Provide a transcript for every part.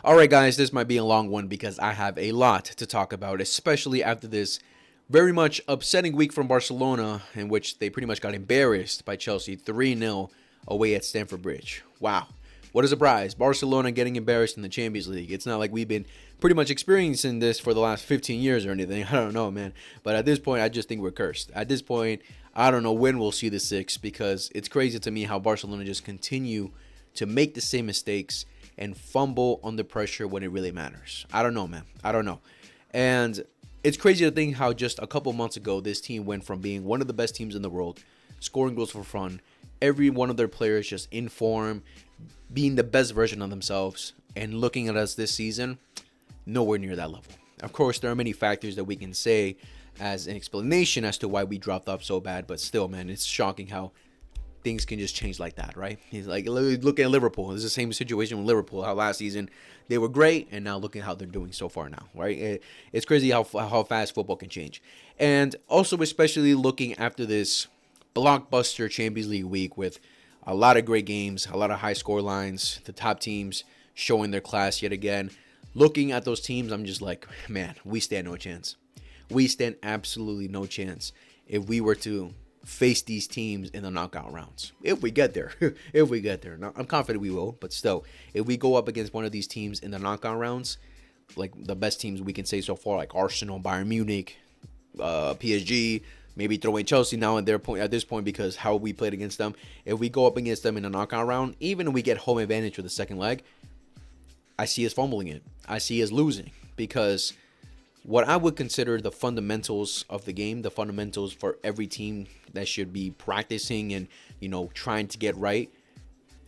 Alright guys, this might be a long one because I have a lot to talk about, especially after this very much upsetting week from Barcelona in which they pretty much got embarrassed by Chelsea 3-0 away at Stamford Bridge. Wow. What a surprise. Barcelona getting embarrassed in the Champions League. It's not like we've been pretty much experiencing this for the last 15 years or anything. I don't know, man. But at this point, I just think we're cursed. At this point, I don't know when we'll see the six because it's crazy to me how Barcelona just continue to make the same mistakes and fumble under pressure when it really matters. I don't know, man. I don't know. And it's crazy to think how just a couple months ago, this team went from being one of the best teams in the world, scoring goals for fun, every one of their players just in form, being the best version of themselves, and looking at us this season, nowhere near that level. Of course, there are many factors that we can say as an explanation as to why we dropped off so bad, but still, man, it's shocking how things can just change like that, right? He's like, look at Liverpool. It's the same situation with Liverpool. How last season they were great, and now look at how they're doing so far now, right? It's crazy how fast football can change. And also, especially looking after this blockbuster Champions League week with a lot of great games, a lot of high score lines, the top teams showing their class yet again. Looking at those teams, I'm just like, man, we stand no chance. We stand absolutely no chance if we were to face these teams in the knockout rounds. If we get there. If we get there. Now, I'm confident we will, but still, if we go up against one of these teams in the knockout rounds, like the best teams we can say so far, like Arsenal, Bayern Munich, PSG, maybe throw in Chelsea now at this point because how we played against them. If we go up against them in a knockout round, even if we get home advantage for the second leg, I see us fumbling it. I see us losing because what I would consider the fundamentals of the game, the fundamentals for every team that should be practicing and, trying to get right,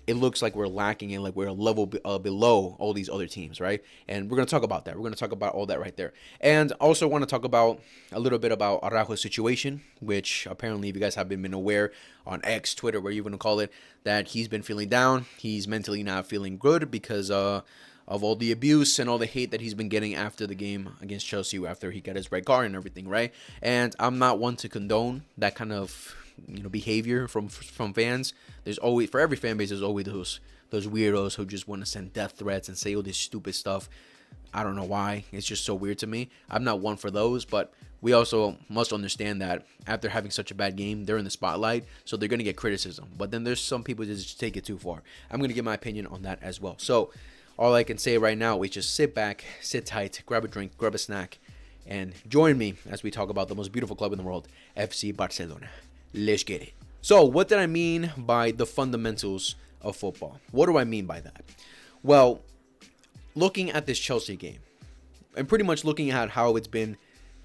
it looks like we're lacking and like we're a level below all these other teams, right? And we're going to talk about that. We're going to talk about all that right there. And also want to talk about a little bit about Araujo's situation, which apparently if you guys have been aware on X, Twitter, whatever you want to call it, that he's been feeling down. He's mentally not feeling good because of all the abuse and all the hate that he's been getting after the game against Chelsea after he got his red card and everything, right? And I'm not one to condone that kind of behavior from fans. There's always, for every fan base, there's always those weirdos who just want to send death threats and say all this stupid stuff. I don't know why. It's just so weird to me. I'm not one for those, but we also must understand that after having such a bad game, they're in the spotlight, so they're going to get criticism. But then there's some people that just take it too far. I'm going to give my opinion on that as well. So all I can say right now is just sit back, sit tight, grab a drink, grab a snack, and join me as we talk about the most beautiful club in the world, FC Barcelona. Let's get it. So what did I mean by the fundamentals of football? What do I mean by that? Well, looking at this Chelsea game, and pretty much looking at how it's been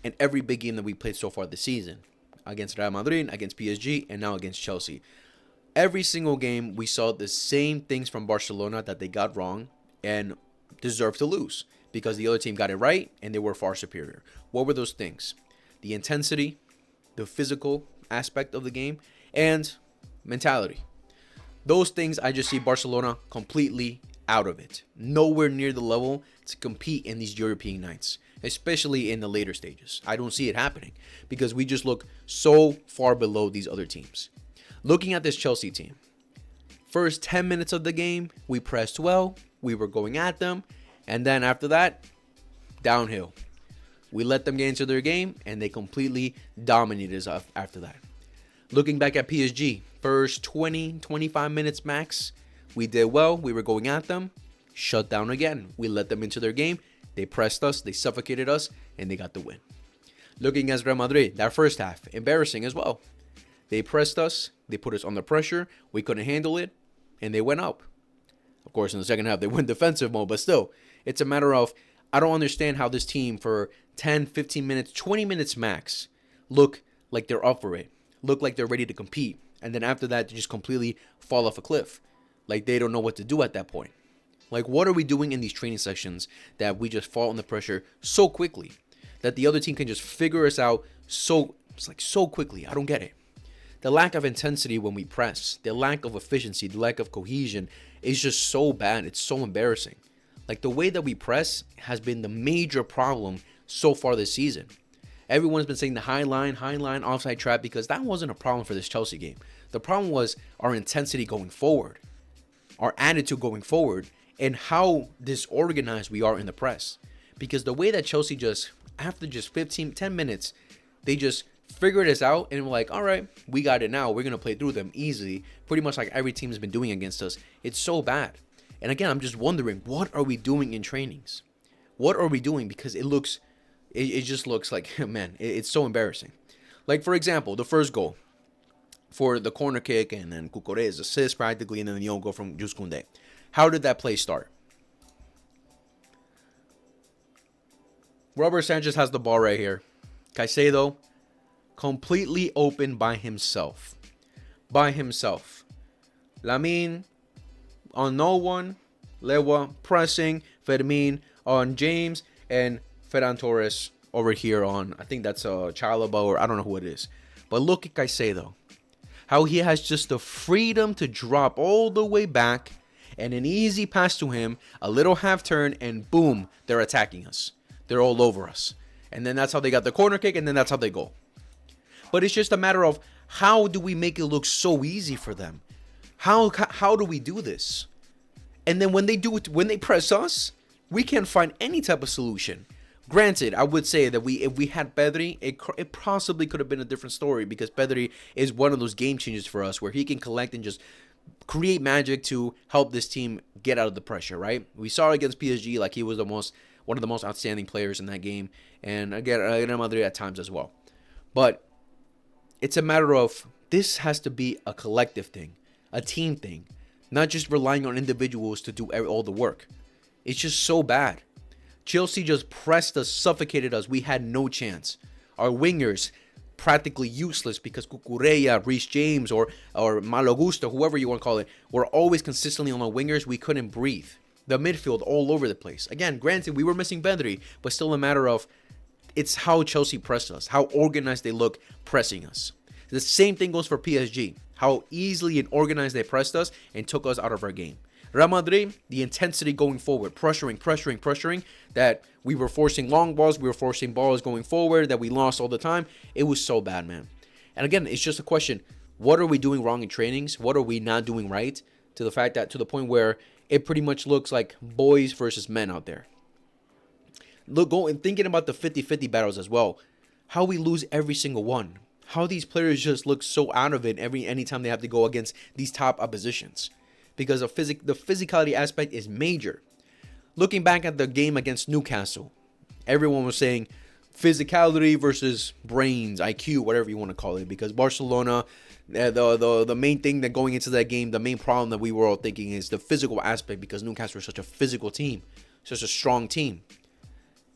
in every big game that we played so far this season, against Real Madrid, against PSG, and now against Chelsea. Every single game, we saw the same things from Barcelona that they got wrong and deserved to lose because the other team got it right and they were far superior. What were those things? The intensity, the physical aspect of the game, and mentality. Those things I just see Barcelona completely out of it. Nowhere near the level to compete in these European nights, especially in the later stages. I don't see it happening because we just look so far below these other teams. Looking at this Chelsea team, first 10 minutes of the game, we pressed well. We were going at them. And then after that, downhill. We let them get into their game, and they completely dominated us after that. Looking back at PSG, first 20, 25 minutes max, we did well. We were going at them. Shut down again. We let them into their game. They pressed us. They suffocated us, and they got the win. Looking at Real Madrid, that first half, embarrassing as well. They pressed us. They put us under pressure. We couldn't handle it, and they went up. Of course, in the second half, they went defensive mode, but still, it's a matter of, I don't understand how this team for 10, 15 minutes, 20 minutes max look like they're up for it, look like they're ready to compete, and then after that, they just completely fall off a cliff. Like they don't know what to do at that point. Like, what are we doing in these training sessions that we just fall under pressure so quickly that the other team can just figure us out so quickly? I don't get it. The lack of intensity when we press, the lack of efficiency, the lack of cohesion is just so bad. It's so embarrassing. Like the way that we press has been the major problem so far this season. Everyone's been saying the high line, offside trap, because that wasn't a problem for this Chelsea game. The problem was our intensity going forward, our attitude going forward, and how disorganized we are in the press. Because the way that Chelsea just, after just 10 minutes, they just figured this out and were like, all right, we got it now. We're going to play through them easily. Pretty much like every team has been doing against us. It's so bad. And again, I'm just wondering, what are we doing in trainings? What are we doing? Because it just looks like, man, it's so embarrassing. Like, for example, the first goal for the corner kick and then Cucure's assist practically, and then the own goal from Jules Koundé. How did that play start? Robert Sanchez has the ball right here. Caicedo completely open by himself. Lamine on no one. Lewa pressing. Fermin on James. And Ferran Torres over here on, I think that's Chalaba, or I don't know who it is. But look at Caicedo. How he has just the freedom to drop all the way back, and an easy pass to him, a little half turn, and boom, they're attacking us. They're all over us. And then that's how they got the corner kick, and then that's how they go. But it's just a matter of, how do we make it look so easy for them? How do we do this? And then when they do it, when they press us, we can't find any type of solution. Granted, I would say that if we had Pedri, it possibly could have been a different story, because Pedri is one of those game changers for us, where he can collect and just create magic to help this team get out of the pressure, right? We saw it against PSG, like he was one of the most outstanding players in that game, and again, Real Madrid at times as well. But it's a matter of, this has to be a collective thing, a team thing, not just relying on individuals to do all the work. It's just so bad. Chelsea just pressed us, suffocated us. We had no chance. Our wingers practically useless, because Cucurella, Reece James, or Malo Gusto, whoever you want to call it, were always consistently on the wingers. We couldn't breathe. The midfield all over the place. Again, granted, we were missing Pedri, but still a matter of, it's how Chelsea pressed us, how organized they look pressing us. The same thing goes for PSG, how easily and organized they pressed us and took us out of our game. Real Madrid, the intensity going forward, pressuring, that we were forcing long balls, we were forcing balls going forward that we lost all the time. It was so bad, man. And again, it's just a question, what are we doing wrong in trainings? What are we not doing right? To the point where it pretty much looks like boys versus men out there. Thinking about the 50-50 battles as well, how we lose every single one. How these players just look so out of it anytime they have to go against these top oppositions. Because the physicality aspect is major. Looking back at the game against Newcastle, everyone was saying physicality versus brains, IQ, whatever you want to call it. Because Barcelona, the main thing that going into that game, the main problem that we were all thinking is the physical aspect, because Newcastle is such a physical team, such a strong team.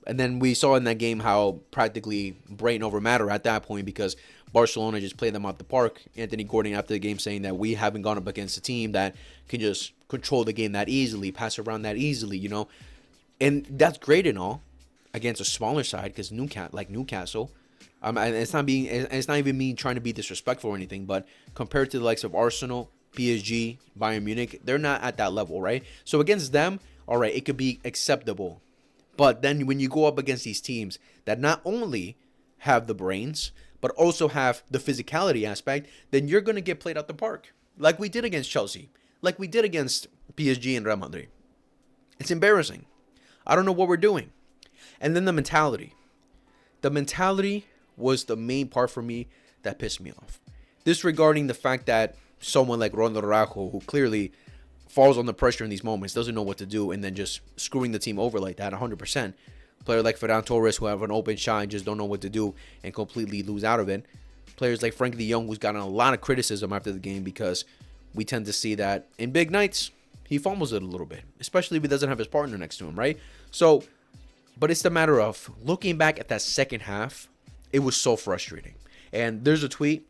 And then we saw in that game how practically brain over matter at that point, because Barcelona just played them out the park. Anthony Gordon after the game saying that we haven't gone up against a team that can just control the game that easily, pass around that easily, you know. And that's great and all against a smaller side, because Newcastle, and it's not even me trying to be disrespectful or anything, but compared to the likes of Arsenal, PSG, Bayern Munich, they're not at that level, right? So against them, all right, it could be acceptable. But then when you go up against these teams that not only have the brains, but also have the physicality aspect, then you're going to get played out the park. Like we did against Chelsea. Like we did against PSG and Real Madrid. It's embarrassing. I don't know what we're doing. And then the mentality. The mentality was the main part for me that pissed me off. Disregarding the fact that someone like Ronald Araujo, who clearly falls under pressure in these moments, doesn't know what to do, and then just screwing the team over like that 100%. Player like Ferran Torres, who have an open shot and just don't know what to do and completely lose out of it. Players like Frankie de Jong, who's gotten a lot of criticism after the game, because we tend to see that in big nights, he fumbles it a little bit, especially if he doesn't have his partner next to him, right? So, but it's the matter of looking back at that second half, it was so frustrating. And there's a tweet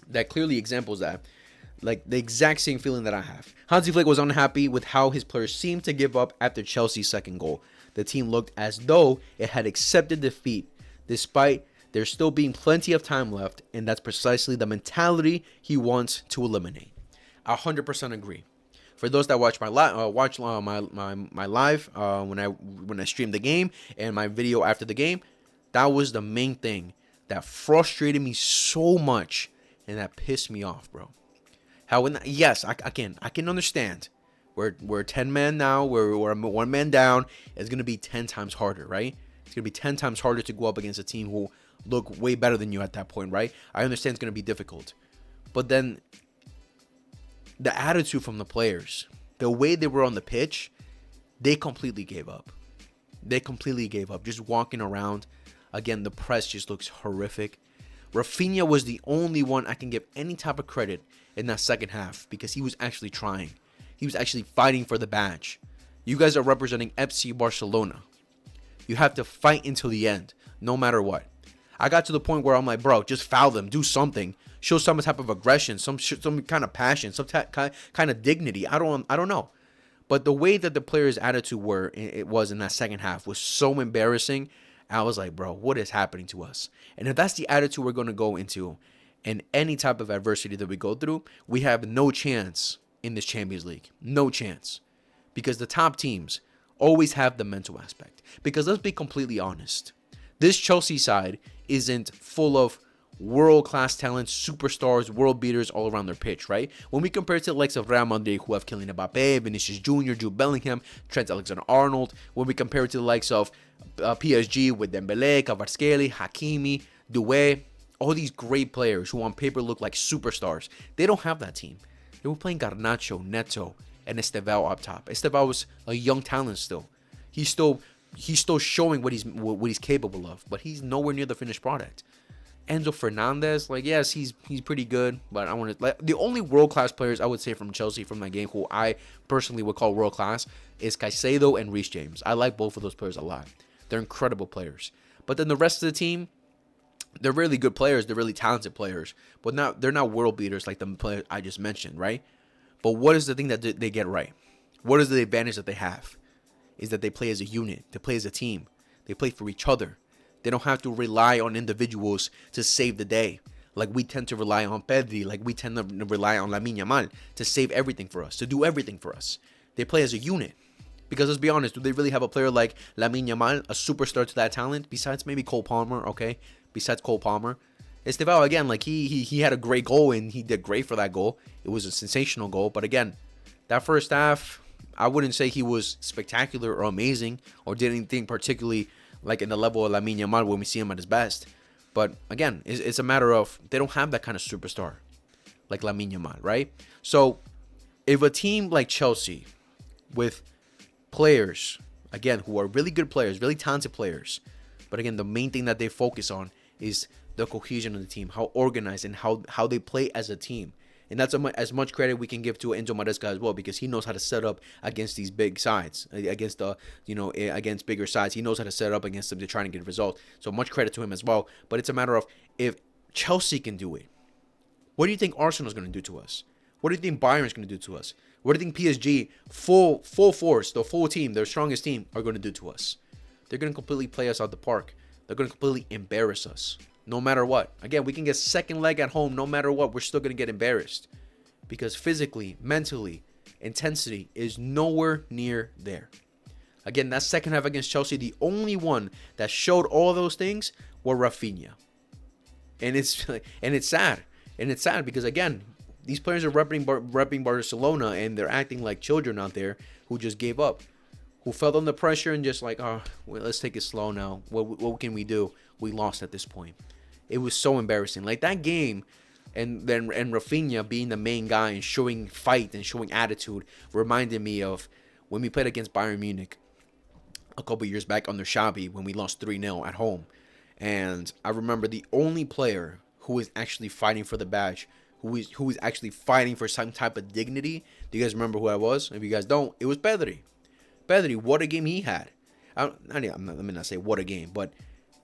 that clearly examples that, like the exact same feeling that I have. Hansi Flick was unhappy with how his players seemed to give up after Chelsea's second goal. The team looked as though it had accepted defeat, despite there still being plenty of time left, and that's precisely the mentality he wants to eliminate. I 100% agree. For those that watch my live when I streamed the game and my video after the game, that was the main thing that frustrated me so much and that pissed me off, bro. How yes, I can understand We're 10 man now. We're 1 man down. It's gonna be 10 times harder, right? It's gonna be 10 times harder to go up against a team who look way better than you at that point, right? I understand it's gonna be difficult, but then the attitude from the players, the way they were on the pitch, they completely gave up. They completely gave up. Just walking around. Again, the press just looks horrific. Rafinha was the only one I can give any type of credit in that second half because he was actually trying. He was actually fighting for the badge. You guys are representing FC Barcelona. You have to fight until the end, no matter what. I got to the point where I'm like, bro, just foul them. Do something. Show some type of aggression, some kind of passion, some kind of dignity. I don't know. But the way that the players' attitude was in that second half was so embarrassing. I was like, bro, what is happening to us? And if that's the attitude we're going to go into in any type of adversity that we go through, we have no chance in this Champions League. No chance. Because the top teams always have the mental aspect. Because let's be completely honest. This Chelsea side isn't full of world-class talents, superstars, world beaters all around their pitch, right? When we compare it to the likes of Real Madrid, who have Kylian Mbappe, Vinicius Jr., Jude Bellingham, Trent Alexander-Arnold, when we compare it to the likes of PSG with Dembele, Kvaratskhelia, Hakimi, Doué, all these great players who on paper look like superstars, they don't have that team. They were playing Garnacho, Neto, and Estevao up top. Estevao was a young talent still. He's still showing what he's capable of, but he's nowhere near the finished product. Enzo Fernandez, like, yes, he's pretty good, but I want to, like, the only world class players I would say from Chelsea from that game, who I personally would call world class, is Caicedo and Reece James. I like both of those players a lot. They're incredible players. But then the rest of the team, they're really good players. They're really talented players, but they're not world beaters like the players I just mentioned, right? But what is the thing that they get right? What is the advantage that they have? Is that they play as a unit. They play as a team. They play for each other. They don't have to rely on individuals to save the day. Like we tend to rely on Pedri, like we tend to rely on Lamine Yamal to save everything for us, to do everything for us. They play as a unit. Because let's be honest, do they really have a player like Lamine Yamal, a superstar to that talent, besides maybe Cole Palmer, okay? Besides Cole Palmer. Estevao, again, like he had a great goal and he did great for that goal. It was a sensational goal. But again, that first half, I wouldn't say he was spectacular or amazing or did anything particularly like in the level of Lamine Yamal when we see him at his best. But again, it's a matter of they don't have that kind of superstar like Lamine Yamal, right? So if a team like Chelsea with players, again, who are really good players, really talented players, but again, the main thing that they focus on is the cohesion of the team, how organized and how they play as a team. And that's as much credit we can give to Enzo Maresca as well, because he knows how to set up against these big sides, against against bigger sides. He knows how to set up against them to try and get results. So much credit to him as well. But it's a matter of if Chelsea can do it, what do you think Arsenal's going to do to us? What do you think Bayern's going to do to us? What do you think PSG, full force, the full team, their strongest team, are going to do to us? They're going to completely play us out the park. They're going to completely embarrass us. No matter what. Again, we can get second leg at home. No matter what, we're still going to get embarrassed. Because physically, mentally, intensity is nowhere near there. Again, that second half against Chelsea, the only one that showed all those things were Rafinha. And it's sad. And it's sad because, again, these players are repping Barcelona and they're acting like children out there who just gave up. Who felt under pressure and just like, oh, well, let's take it slow now. What can we do? We lost at this point. It was so embarrassing. Like that game, and Rafinha being the main guy and showing fight and showing attitude reminded me of when we played against Bayern Munich a couple years back under Xavi when we lost 3-0 at home. And I remember the only player who is actually fighting for the badge, who is actually fighting for some type of dignity. Do you guys remember who I was? If you guys don't, it was Pedri. Pedri, what a game he had. Let me not say what a game, but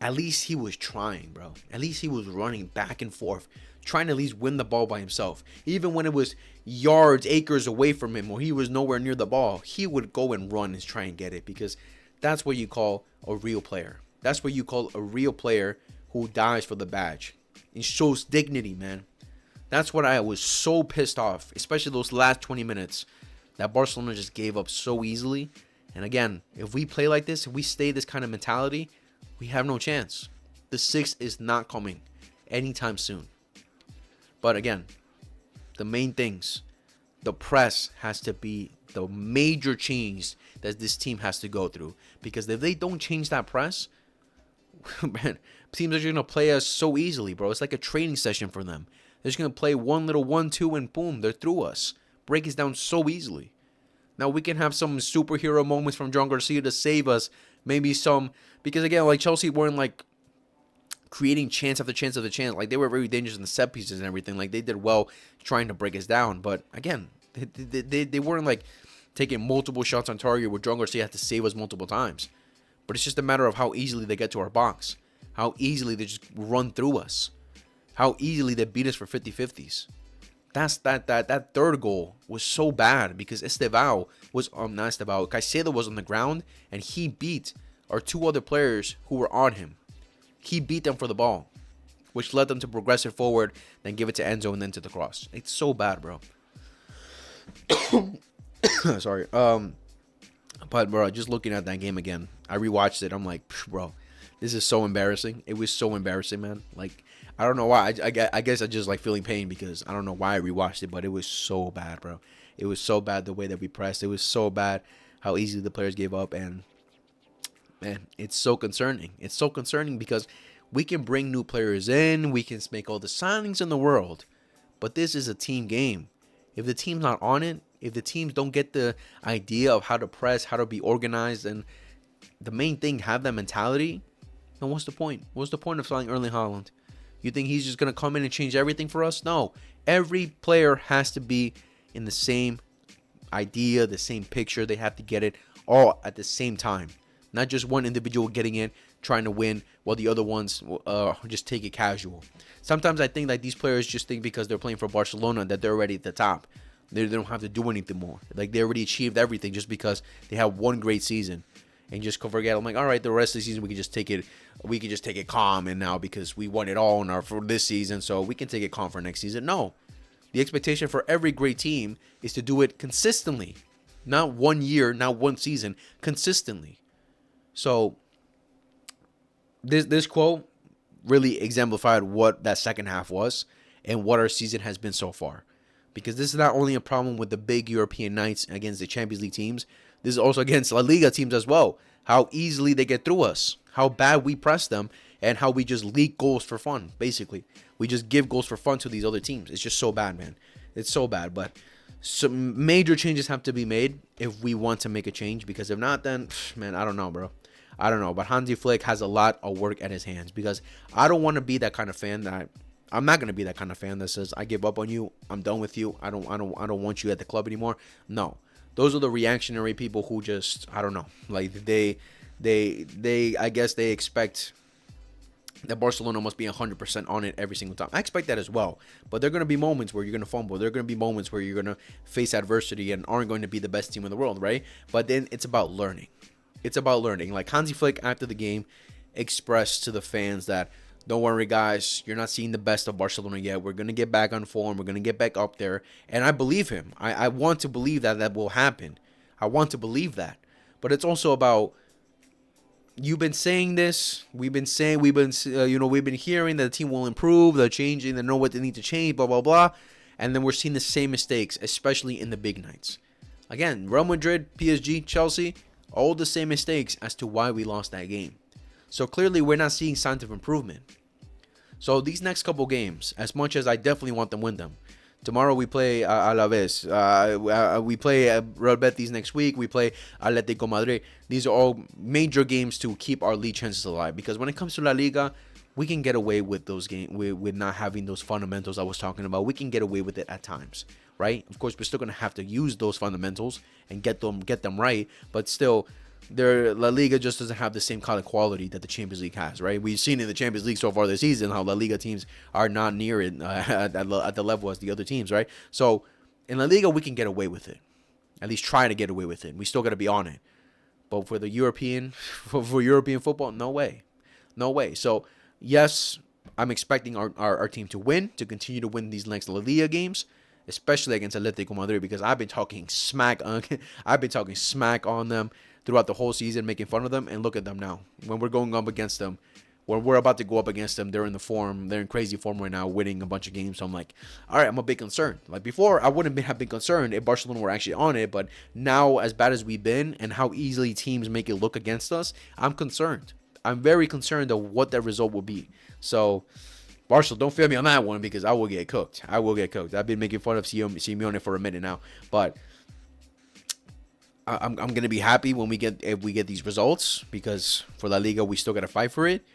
at least he was trying, bro. At least he was running back and forth, trying to at least win the ball by himself. Even when it was yards, acres away from him, or he was nowhere near the ball, he would go and run and try and get it, because that's what you call a real player. That's what you call a real player who dies for the badge. It shows dignity, man. That's what I was so pissed off, especially those last 20 minutes, that Barcelona just gave up so easily. And again, if we play like this, if we stay this kind of mentality, we have no chance. The 6th is not coming anytime soon. But again, the main things, the press has to be the major change that this team has to go through. Because if they don't change that press, man, teams are just gonna play us so easily, bro. It's like a training session for them. They're just gonna play one little 1-2 and boom, they're through us. Break us down so easily. Now we can have some superhero moments from John Garcia to save us. Maybe some, because again, like Chelsea weren't like creating chance after chance after chance. Like they were very dangerous in the set pieces and everything. Like they did well trying to break us down. But again, they weren't like taking multiple shots on target where John Garcia had to save us multiple times. But it's just a matter of how easily they get to our box. How easily they just run through us. How easily they beat us for 50-50s. That third goal was so bad because Estevao was not Estevao. Caicedo was on the ground and he beat our two other players who were on him. He beat them for the ball, which led them to progress it forward, then give it to Enzo and then to the cross. It's so bad, bro. Sorry. But bro, just looking at that game again, I rewatched it. I'm like, bro, this is so embarrassing. It was so embarrassing, man. Like, I don't know why. I guess I just like feeling pain because I don't know why I rewatched it, but it was so bad, bro. It was so bad the way that we pressed. It was so bad how easily the players gave up. And man, it's so concerning. It's so concerning because we can bring new players in. We can make all the signings in the world. But this is a team game. If the team's not on it, if the teams don't get the idea of how to press, how to be organized, and the main thing, have that mentality, then what's the point? What's the point of selling Erling Haaland? You think he's just going to come in and change everything for us? No. Every player has to be in the same idea, the same picture. They have to get it all at the same time. Not just one individual getting in, trying to win, while the other ones just take it casual. Sometimes I think that these players just think because they're playing for Barcelona that they're already at the top. They don't have to do anything more. Like they already achieved everything just because they have one great season. And just forget. I'm like, all right, the rest of the season we can just take it. We can just take it calm. And now because we won it all for this season, so we can take it calm for next season. No, the expectation for every great team is to do it consistently, not 1 year, not one season, consistently. So this quote really exemplified what that second half was and what our season has been so far. Because this is not only a problem with the big European nights against the Champions League teams. This is also against La Liga teams as well. How easily they get through us. How bad we press them. And how we just leak goals for fun, basically. We just give goals for fun to these other teams. It's just so bad, man. It's so bad. But some major changes have to be made if we want to make a change. Because if not, then, man, I don't know, bro. I don't know. But Hansi Flick has a lot of work at his hands. Because I don't want to be that kind of fan that I'm not going to be that kind of fan that says, I give up on you. I'm done with you. I don't want you at the club anymore. No. Those are the reactionary people who just, I don't know, like they I guess they expect that Barcelona must be 100% on it every single time. I expect that as well. But there are going to be moments where you're going to fumble. There are going to be moments where you're going to face adversity and aren't going to be the best team in the world, right? But then it's about learning. It's about learning. Like Hansi Flick after the game expressed to the fans that, don't worry, guys. You're not seeing the best of Barcelona yet. We're going to get back on form. We're going to get back up there. And I believe him. I want to believe that will happen. I want to believe that. But it's also about, you've been saying this. We've been hearing that the team will improve. They're changing. They know what they need to change, blah, blah, blah. And then we're seeing the same mistakes, especially in the big nights. Again, Real Madrid, PSG, Chelsea, all the same mistakes as to why we lost that game. So clearly we're not seeing signs of improvement. So these next couple games, as much as I definitely want them to win them. Tomorrow we play Alaves. We play Real Betis next week. We play Atletico Madrid. These are all major games to keep our league chances alive. Because when it comes to La Liga, we can get away with those games, with not having those fundamentals I was talking about. We can get away with it at times, right? Of course, we're still going to have to use those fundamentals and get them right. But still, La Liga just doesn't have the same kind of quality that the Champions League has, right? We've seen in the Champions League so far this season how La Liga teams are not near it at the level as the other teams, right? So in La Liga, we can get away with it. At least try to get away with it. We still got to be on it. But for the for European football, no way. No way. So, yes, I'm expecting our team to win, to continue to win these next La Liga games, especially against Atletico Madrid, because I've been talking smack on them throughout the whole season, making fun of them, and look at them now. When we're going up against them, when we're about to go up against them, they're in crazy form right now, winning a bunch of games. So I'm like, all right, I'm a bit concerned. Like before, I wouldn't have been concerned if Barcelona were actually on it, but now, as bad as we've been and how easily teams make it look against us, I'm concerned. I'm very concerned of what that result will be. So, Barcelona, don't feel me on that one because I will get cooked. I will get cooked. I've been making fun of Simeone for a minute now, but I'm gonna be happy if we get these results, because for La Liga we still gotta fight for it.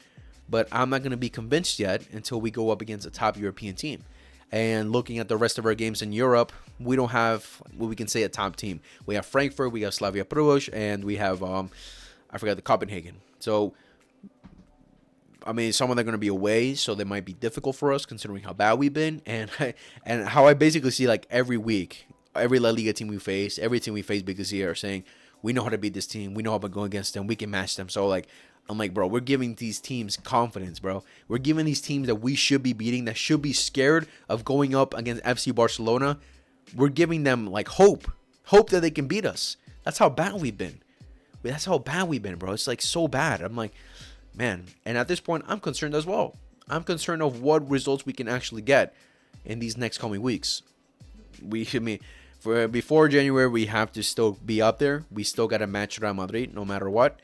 But I'm not going to be convinced yet until we go up against a top European team. And looking at the rest of our games in Europe, we don't have what we can say a top team. We have Frankfurt, we have Slavia Prague, and we have, I forgot, the Copenhagen. So, I mean, some of them are going to be away, so they might be difficult for us considering how bad we've been. And how I basically see, like, every week, every La Liga team we face, every team we face because here are saying, we know how to beat this team. We know how to go against them. We can match them. So, like, I'm like, bro, we're giving these teams confidence, bro. We're giving these teams that we should be beating, that should be scared of going up against FC Barcelona. We're giving them, like, hope that they can beat us. That's how bad we've been. That's how bad we've been, bro. It's, like, so bad. I'm like, man. And at this point, I'm concerned as well. I'm concerned of what results we can actually get in these next coming weeks. Before January, we have to still be up there. We still got to match Real Madrid no matter what.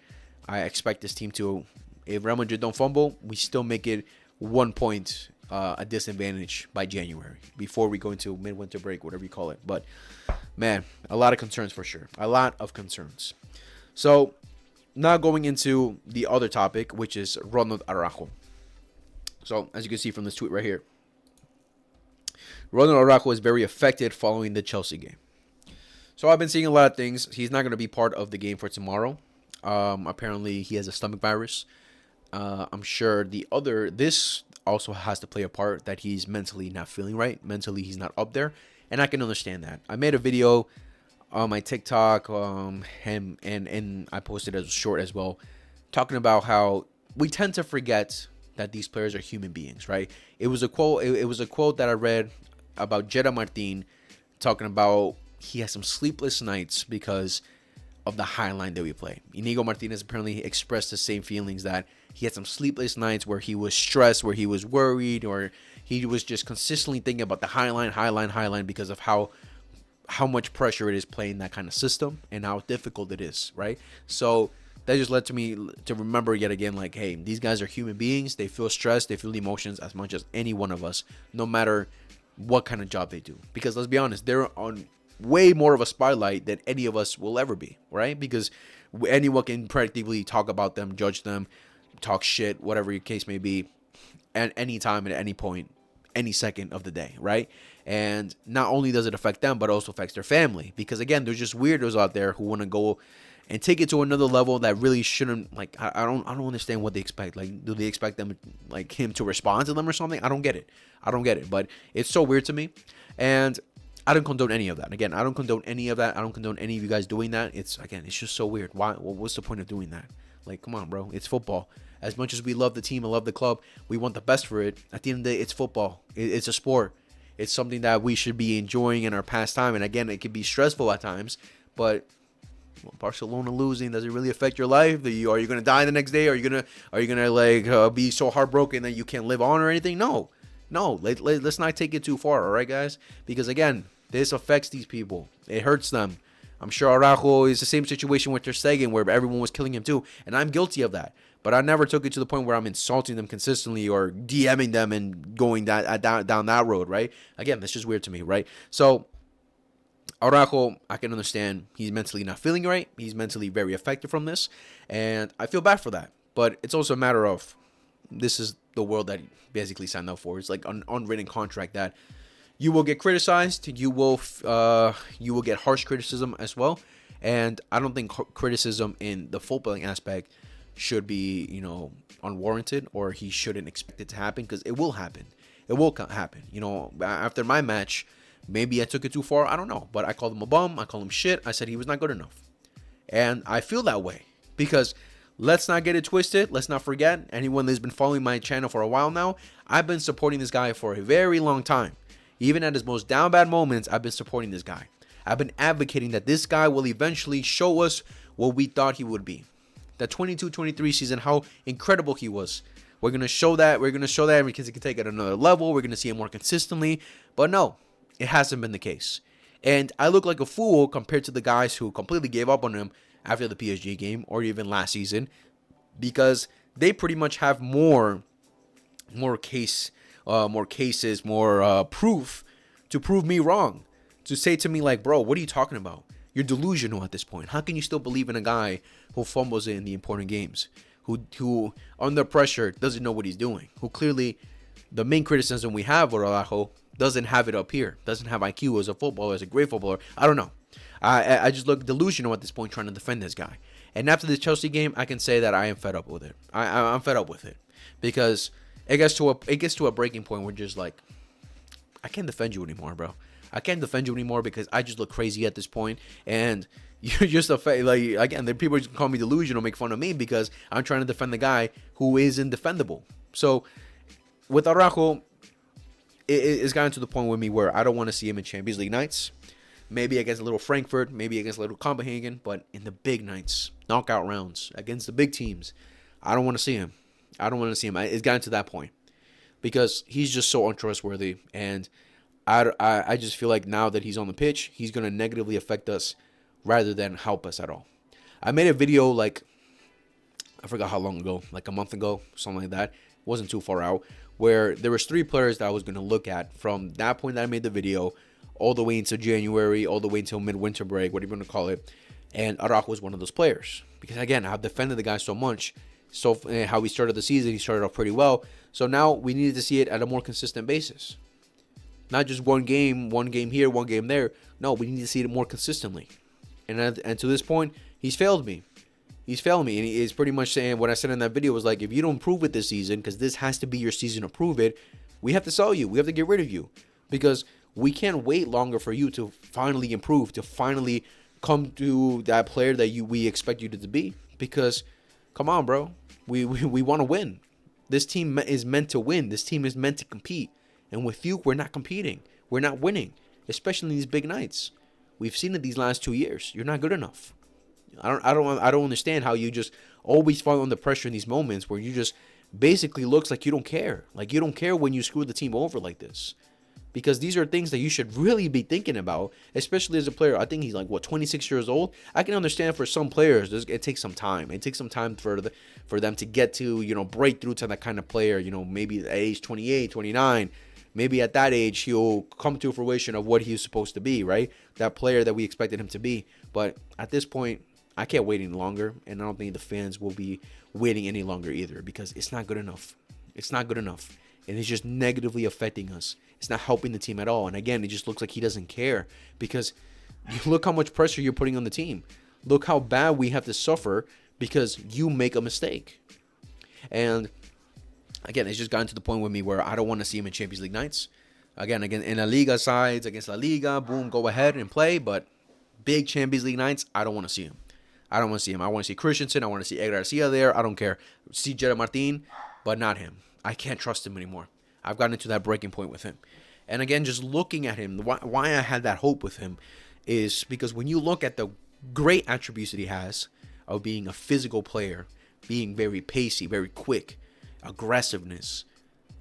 I expect this team to, if Real Madrid don't fumble, we still make it 1 point a disadvantage by January before we go into midwinter break, whatever you call it. But, man, a lot of concerns for sure. A lot of concerns. So, now going into the other topic, which is Ronald Araujo. So, as you can see from this tweet right here, Ronald Araujo is very affected following the Chelsea game. So, I've been seeing a lot of things. He's not going to be part of the game for tomorrow. Apparently he has a stomach virus. I'm sure this also has to play a part that he's mentally not feeling right. Mentally, he's not up there. And I can understand that. I made a video on my TikTok, and I posted as short as well, talking about how we tend to forget that these players are human beings, right? It was a quote. It was a quote that I read about Jetta Martin, talking about he has some sleepless nights because of the high line that we play. Inigo Martinez apparently expressed the same feelings, that he had some sleepless nights where he was stressed, where he was worried, or he was just consistently thinking about the high line because of how much pressure it is playing that kind of system and how difficult it is, right? So that just led to me to remember yet again, like, hey, these guys are human beings. They feel stress, they feel emotions as much as any one of us, no matter what kind of job they do. Because let's be honest, they're on way more of a spotlight than any of us will ever be, right? Because anyone can practically talk about them, judge them, talk shit, whatever your case may be, at any time, at any point, any second of the day, right? And not only does it affect them, but also affects their family. Because again, there's just weirdos out there who want to go and take it to another level that really shouldn't. Like, I don't understand what they expect. Like, do they expect them, like, him to respond to them or something? I don't get it. But it's so weird to me, and I don't condone any of that. Again, I don't condone any of that. I don't condone any of you guys doing that. It's just so weird. Why? Well, what's the point of doing that? Like, come on, bro. It's football. As much as we love the team and love the club, we want the best for it. At the end of the day, it's football. It's a sport. It's something that we should be enjoying in our pastime. And again, it can be stressful at times. But Barcelona losing, does it really affect your life? Are you going to die the next day? Are you gonna be so heartbroken that you can't live on or anything? No. Let's not take it too far. All right, guys. Because again, this affects these people. It hurts them. I'm sure Araujo is the same situation with Ter Stegen, where everyone was killing him too, and I'm guilty of that. But I never took it to the point where I'm insulting them consistently or DMing them and going down that road, right? Again, that's just weird to me, right? So Araujo, I can understand he's mentally not feeling right. He's mentally very affected from this, and I feel bad for that. But it's also a matter of, this is the world that he basically signed up for. It's like an unwritten contract that you will get criticized. You will get harsh criticism as well. And I don't think criticism in the footballing aspect should be, unwarranted, or he shouldn't expect it to happen, because it will happen. It will happen. After my match, maybe I took it too far. I don't know. But I called him a bum. I called him shit. I said he was not good enough. And I feel that way because let's not get it twisted. Let's not forget, anyone that's been following my channel for a while now, I've been supporting this guy for a very long time. Even at his most down bad moments, I've been supporting this guy. I've been advocating that this guy will eventually show us what we thought he would be. The 22-23 season, how incredible he was We're going to show that. We're going to show that because he can take it another level. We're going to see it more consistently. But no, it hasn't been the case. And I look like a fool compared to the guys who completely gave up on him after the PSG game or even last season, because they pretty much have more cases, more proof to prove me wrong. To say to me like, bro, what are you talking about? You're delusional at this point. How can you still believe in a guy who fumbles in the important games, who under pressure doesn't know what he's doing, who clearly, the main criticism we have with Araujo, doesn't have it up here, doesn't have IQ as a footballer, as a great footballer. I don't know. I just look delusional at this point trying to defend this guy. And after this Chelsea game, I can say that I am fed up with it. I'm fed up with it because it gets to a breaking point where just like, I can't defend you anymore, bro. I can't defend you anymore because I just look crazy at this point, and you're just like, again, the people just call me delusional, make fun of me because I'm trying to defend the guy who is indefendable. So with Araujo, it's gotten to the point with me where I don't want to see him in Champions League nights. Maybe against a little Frankfurt, maybe against a little Copenhagen, but in the big nights, knockout rounds, against the big teams, I don't want to see him. I don't want to see him. It's gotten to that point because he's just so untrustworthy, and I just feel like now that he's on the pitch, he's going to negatively affect us rather than help us at all. I made a video like, I forgot how long ago, like a month ago, something like that. It wasn't too far out, where there was 3 players that I was going to look at from that point that I made the video all the way into January, all the way until midwinter break, whatever you want to call it. And Araujo was one of those players. Because again, I've defended the guy so much. So how he started the season, he started off pretty well. So now we needed to see it at a more consistent basis. Not just one game here, one game there. No, we need to see it more consistently. And to this point, he's failed me. He's failed me. And he's pretty much saying what I said in that video was like, if you don't prove it this season, because this has to be your season to prove it, we have to sell you. We have to get rid of you. Because we can't wait longer for you to finally improve, to finally come to that player that we expect you to be. Because, come on, bro. We want to win. This team is meant to win. This team is meant to compete. And with you, we're not competing. We're not winning, especially in these big nights. We've seen it these last 2 years. You're not good enough. I don't understand how you just always fall under pressure in these moments where you just basically looks like you don't care. Like you don't care when you screw the team over like this. Because these are things that you should really be thinking about, especially as a player. I think he's like, 26 years old? I can understand for some players, it takes some time. It takes some time for them to get to, break through to that kind of player, maybe at age 28, 29. Maybe at that age, he'll come to fruition of what he's supposed to be, right? That player that we expected him to be. But at this point, I can't wait any longer, and I don't think the fans will be waiting any longer either because it's not good enough. It's not good enough, and it's just negatively affecting us. It's not helping the team at all. And again, it just looks like he doesn't care because you look how much pressure you're putting on the team. Look how bad we have to suffer because you make a mistake. And again, it's just gotten to the point with me where I don't want to see him in Champions League nights. Again, in La Liga sides, against La Liga, boom, go ahead and play. But big Champions League nights, I don't want to see him. I don't want to see him. I want to see Christensen. I want to see Edgar Garcia there. I don't care. See Gerard Martin, but not him. I can't trust him anymore. I've gotten to that breaking point with him. And again, just looking at him, why I had that hope with him is because when you look at the great attributes that he has of being a physical player, being very pacey, very quick, aggressiveness,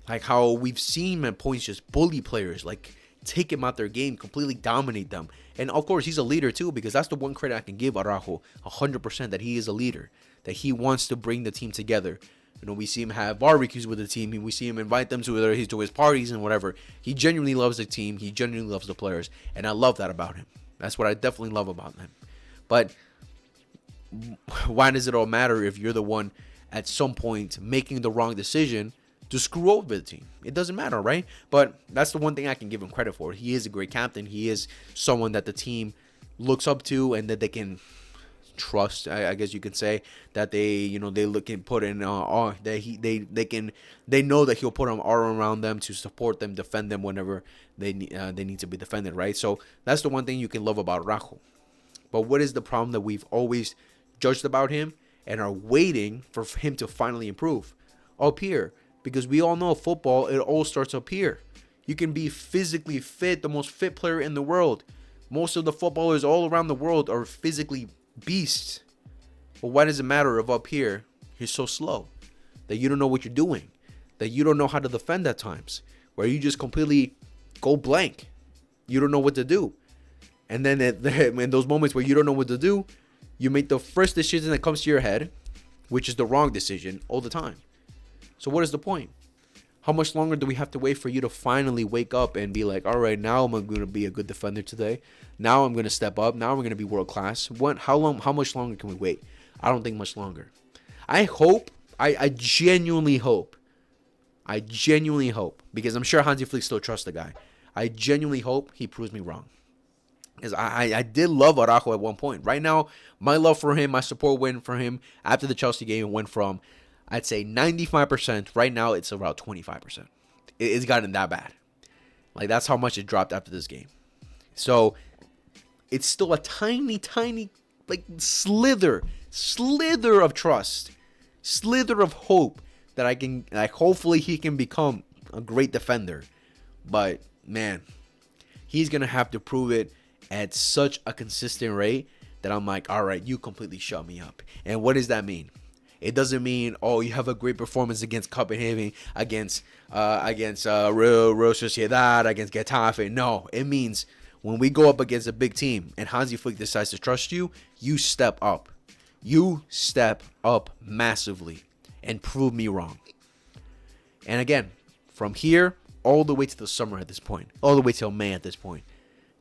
like how we've seen him at points just bully players, like take him out their game, completely dominate them. And of course, he's a leader too, because that's the one credit I can give Araujo 100%, that he is a leader, that he wants to bring the team together. We see him have barbecues with the team. We see him invite them to his parties and whatever. He genuinely loves the team. He genuinely loves the players. And I love that about him. That's what I definitely love about him. But why does it all matter if you're the one at some point making the wrong decision to screw over the team? It doesn't matter, right? But that's the one thing I can give him credit for. He is a great captain. He is someone that the team looks up to and that they can trust, I guess you could say, that they look and put in they know that he'll put an arm around them to support them, defend them whenever they need to be defended, right? So that's the one thing you can love about Araujo. But what is the problem that we've always judged about him and are waiting for him to finally improve? Up here, because we all know football, it all starts up here. You can be physically fit, the most fit player in the world. Most of the footballers all around the world are physically beasts. But why does it matter if up here you're so slow that you don't know what you're doing? that you don't know how to defend at times, where you just completely go blank. You don't know what to do. And then in those moments where you don't know what to do, you make the first decision that comes to your head, which is the wrong decision all the time. So what is the point? How much longer do we have to wait for you to finally wake up and be like, all right, now I'm going to be a good defender today. Now I'm going to step up. Now I'm going to be world class. How much longer can we wait? I don't think much longer. I genuinely hope, because I'm sure Hansi Flick still trusts the guy. I genuinely hope he proves me wrong. Because I did love Araujo at one point. Right now, my love for him, my support went for him after the Chelsea game went from, I'd say 95%. Right now, it's around 25%. It's gotten that bad. Like, that's how much it dropped after this game. So, it's still a tiny, like, slither of trust, slither of hope that I can, like, hopefully he can become a great defender. But, man, he's going to have to prove it at such a consistent rate that I'm like, all right, you completely shut me up. And what does that mean? It doesn't mean, oh, you have a great performance against Copenhagen, against Real Sociedad, against Getafe. No, it means when we go up against a big team and Hansi Flick decides to trust you, you step up. You step up massively and prove me wrong. And again, from here all the way to the summer at this point, all the way till May at this point,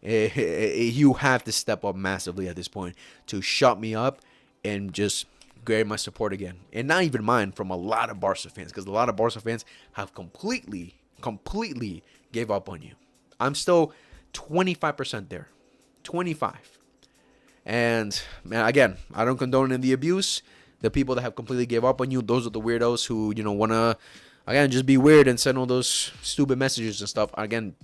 you have to step up massively at this point to shut me up and just get my support again. And not even mine, from a lot of Barca fans, because a lot of Barca fans have completely gave up on you. I'm still 25% there. 25. And, man, again, I don't condone in the abuse. The people that have completely gave up on you, those are the weirdos who, want to, again, just be weird and send all those stupid messages and stuff. Again,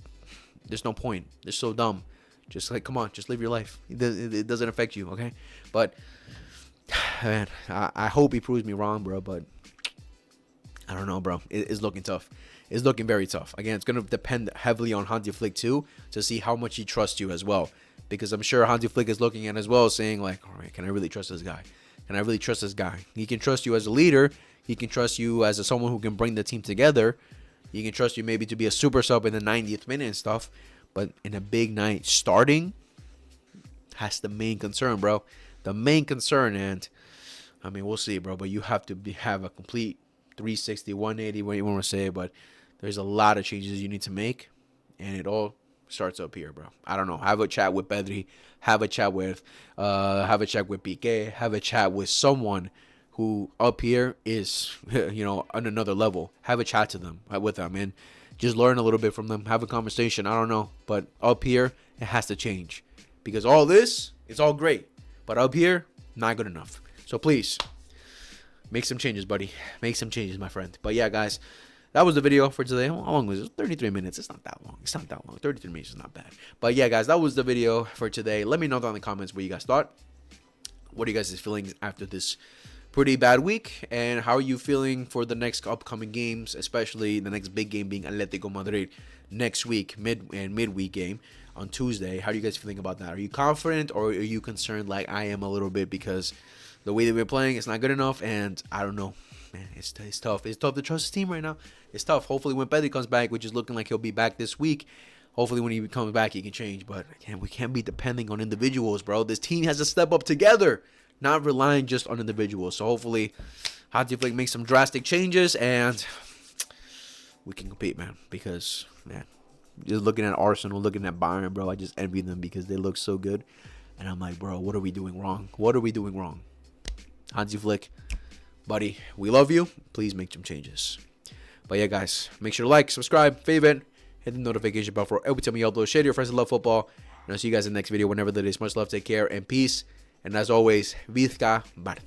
there's no point. They're so dumb. Just like, come on, just live your life. It doesn't affect you, okay? But, man, I hope he proves me wrong, bro. But I don't know, bro. It's looking tough. It's looking very tough. Again, it's going to depend heavily on Hansi Flick, too, to see how much he trusts you as well. Because I'm sure Hansi Flick is looking at it as well, saying, like, all right, can I really trust this guy? Can I really trust this guy? He can trust you as a leader. He can trust you as someone who can bring the team together. He can trust you maybe to be a super sub in the 90th minute and stuff. But in a big night, starting, that's the main concern, bro. The main concern. And, I mean, we'll see, bro. But you have to have a complete 360, 180, what you want to say. But there's a lot of changes you need to make. And it all starts up here, bro. I don't know. Have a chat with Pedri. Have a chat with Piqué. Have a chat with someone who up here is, on another level. Have a chat with them, and just learn a little bit from them. Have a conversation. I don't know, but up here it has to change, because all this is all great, but up here not good enough. So please make some changes, buddy. Make some changes, my friend. But yeah, guys, that was the video for today. How long was it? 33 minutes. It's not that long. 33 minutes is not bad. But yeah, guys, that was the video for today. Let me know down in the comments what you guys thought. What are you guys' feelings after this pretty bad week? And how are you feeling for the next upcoming games, especially the next big game being Atletico Madrid next week, midweek game on Tuesday? How are you guys feeling about that? Are you confident, or are you concerned like I am a little bit, because the way that we're playing is not good enough? And I don't know. Man, it's tough. It's tough to trust his team right now. It's tough. Hopefully when Pedri comes back, which is looking like he'll be back this week, hopefully when he comes back, he can change. But again, we can't be depending on individuals, bro. This team has to step up together, not relying just on individuals. So hopefully Hansi Flick makes some drastic changes and we can compete, man. Because, man, just looking at Arsenal, looking at Bayern, bro, I just envy them because they look so good. And I'm like, bro, what are we doing wrong? What are we doing wrong? Hansi Flick, buddy, we love you. Please make some changes. But yeah, guys, make sure to like, subscribe, favorite, hit the notification bell for every time we upload. Share to your friends that love football. And I'll see you guys in the next video whenever that is. Much love, take care, and peace. And as always, Vizca Barca.